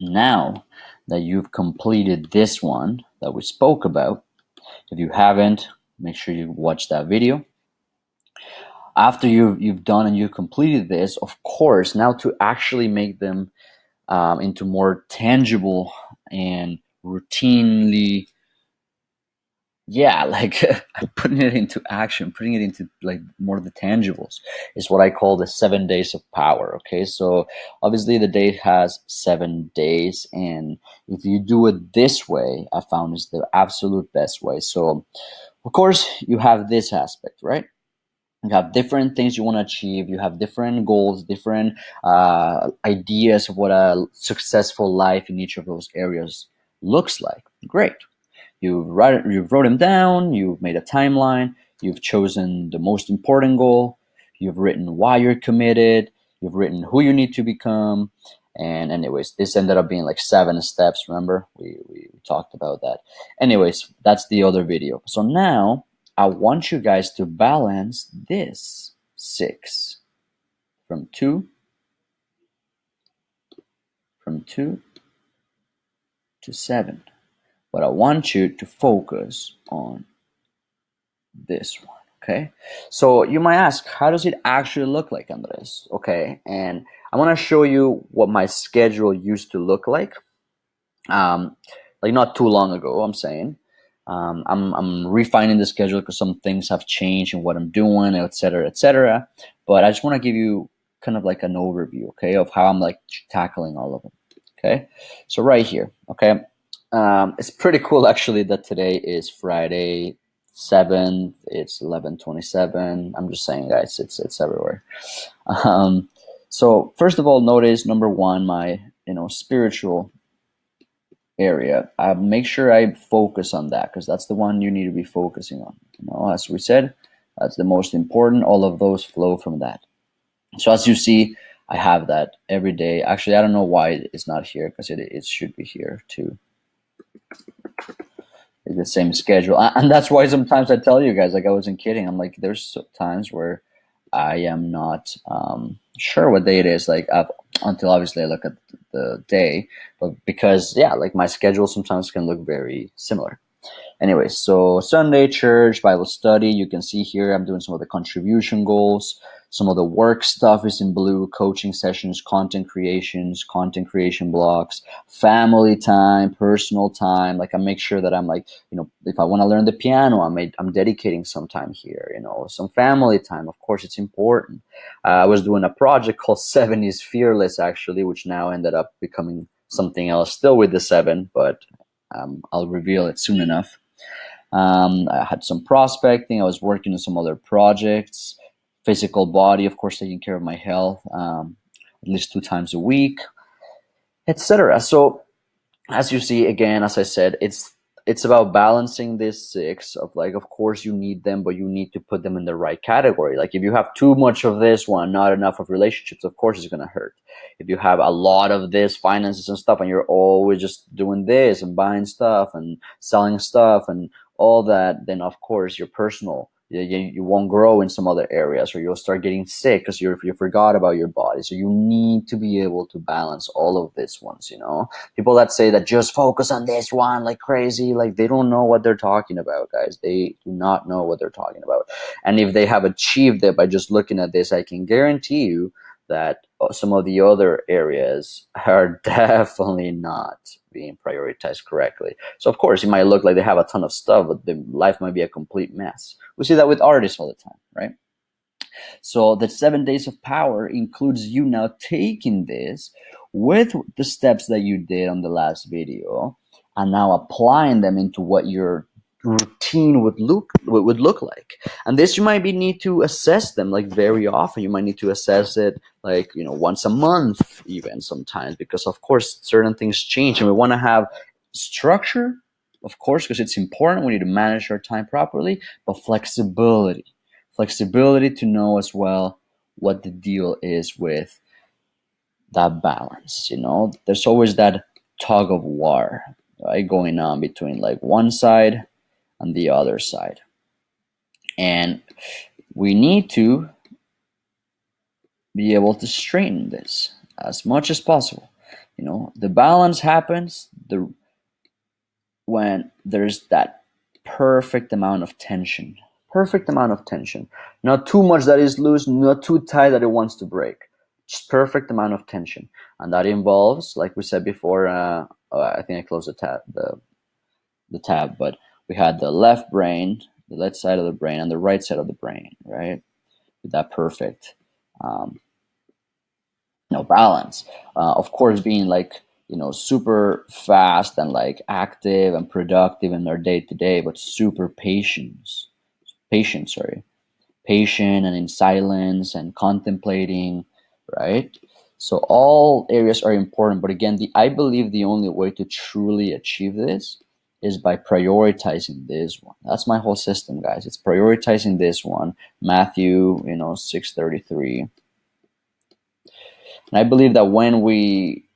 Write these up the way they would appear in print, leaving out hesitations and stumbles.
Now that you've completed this one that we spoke about, if you haven't, make sure you watch that video. After you've done and you've completed this, of course, now to actually make them into more tangible and routinely, yeah, like putting it into action, putting it into like more of the tangibles is what I call the 7 days of power. Okay, so obviously the day has 7 days, and if you do it this way, I found is the absolute best way. So of course you have this aspect, right? You have different things you want to achieve, you have different goals, different ideas of what a successful life in each of those areas looks like. Great. You've wrote them down, you've made a timeline, you've chosen the most important goal, you've written why you're committed, you've written who you need to become. And anyways, this ended up being like 7 steps. Remember, we talked about that. Anyways, that's the other video. So now I want you guys to balance this 6 from 2 to 7. But I want you to focus on this one. Okay, so you might ask, how does it actually look like, Andres? Okay, and I want to show you what my schedule used to look like not too long ago. I'm saying I'm refining the schedule because some things have changed in what I'm doing, etc., etc. But I just want to give you kind of like an overview, okay, of how I'm like tackling all of them. Okay, so right here, okay, it's pretty cool actually that today is Friday 7th. It's 11:27. I'm just saying, guys, it's everywhere. Um, so first of all, notice number one, my spiritual area. I make sure I focus on that because that's the one you need to be focusing on. As we said, that's the most important. All of those flow from that. So as you see, I have that every day. Actually, I don't know why it's not here because it should be here too. It's the same schedule, and that's why sometimes I tell you guys, like I wasn't kidding. I'm like, there's times where I am not sure what day it is, like until obviously I look at the day, but because yeah, like my schedule sometimes can look very similar. Anyway, so Sunday church, Bible study, you can see here I'm doing some of the contribution goals. Some of the work stuff is in blue, coaching sessions, content creation blocks, family time, personal time. Like I make sure that I'm like, if I want to learn the piano, I'm dedicating some time here, some family time. Of course, it's important. I was doing a project called 70s Fearless, actually, which now ended up becoming something else, still with the 7, but I'll reveal it soon enough. I had some prospecting. I was working on some other projects. Physical body, of course, taking care of my health at least 2 times a week, etc. So, as you see, again, as I said, it's about balancing this 6 of like, of course, you need them, but you need to put them in the right category. Like, if you have too much of this one, not enough of relationships, of course, it's gonna hurt. If you have a lot of this finances and stuff, and you're always just doing this and buying stuff and selling stuff and all that, then of course your personal you won't grow in some other areas, or you'll start getting sick because you forgot about your body. So you need to be able to balance all of these ones. People that say that just focus on this one like crazy, like they don't know what they're talking about, guys. They do not know what they're talking about. And if they have achieved it by just looking at this, I can guarantee you that some of the other areas are definitely not being prioritized correctly. So of course, it might look like they have a ton of stuff, but their life might be a complete mess. We see that with artists all the time, right? So the 7 days of power includes you now taking this with the steps that you did on the last video and now applying them into what your routine would look like. And this, you might be need to assess them like very often. You might need to assess it like once a month, even sometimes, because of course certain things change and we want to have structure, of course, because it's important. We need to manage our time properly, but flexibility to know as well what the deal is with that balance. There's always that tug of war, right, going on between like one side and the other side, and we need to be able to straighten this as much as possible. The balance happens when there's that perfect amount of tension. Perfect amount of tension. Not too much that is loose, not too tight that it wants to break. Just perfect amount of tension. And that involves, like we said before, I think I closed the tab, but we had the left brain, the left side of the brain, and the right side of the brain, right? With that perfect um, balance. Of course, being like super fast and like active and productive in their day to day, but super patient and in silence and contemplating, right? So all areas are important, but again, I believe the only way to truly achieve this is by prioritizing this one. That's my whole system, guys. It's prioritizing this one. Matthew, 6:33. And I believe that when we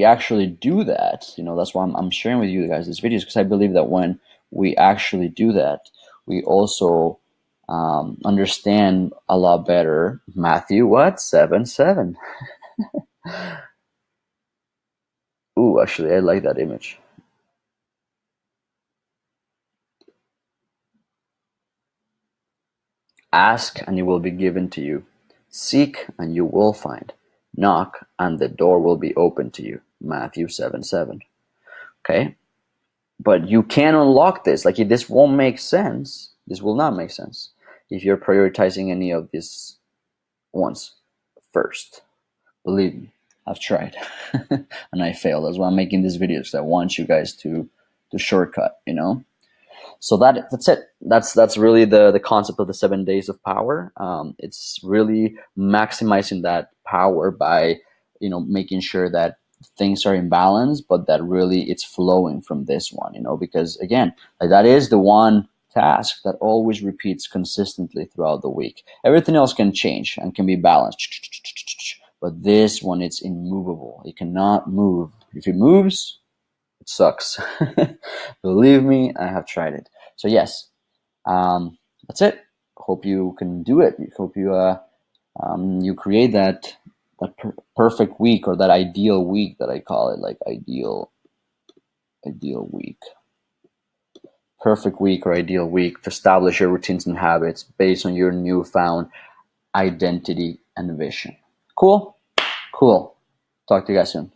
actually do that, that's why I'm sharing with you guys these videos, because I believe that when we actually do that, we also understand a lot better Matthew 7:7. Ooh, actually, I like that image. Ask and it will be given to you. Seek and you will find. Knock and the door will be open to you. Matthew 7:7. Okay? But you can unlock this. Like, this won't make sense. This will not make sense if you're prioritizing any of these ones first. Believe me, I've tried and I failed. That's why I'm making these videos, because I want you guys to shortcut, So that's it. That's really the concept of the 7 days of power. It's really maximizing that power by making sure that things are in balance, but that really it's flowing from this one. Because again, like, that is the one task that always repeats consistently throughout the week. Everything else can change and can be balanced, but this one, it's immovable. It cannot move. If it moves, it sucks. Believe me, I have tried it. So yes, that's it. Hope you can do it. Hope you create that perfect week, or that ideal week that I call it, like ideal week, perfect week or ideal week to establish your routines and habits based on your newfound identity and vision. Cool. Talk to you guys soon.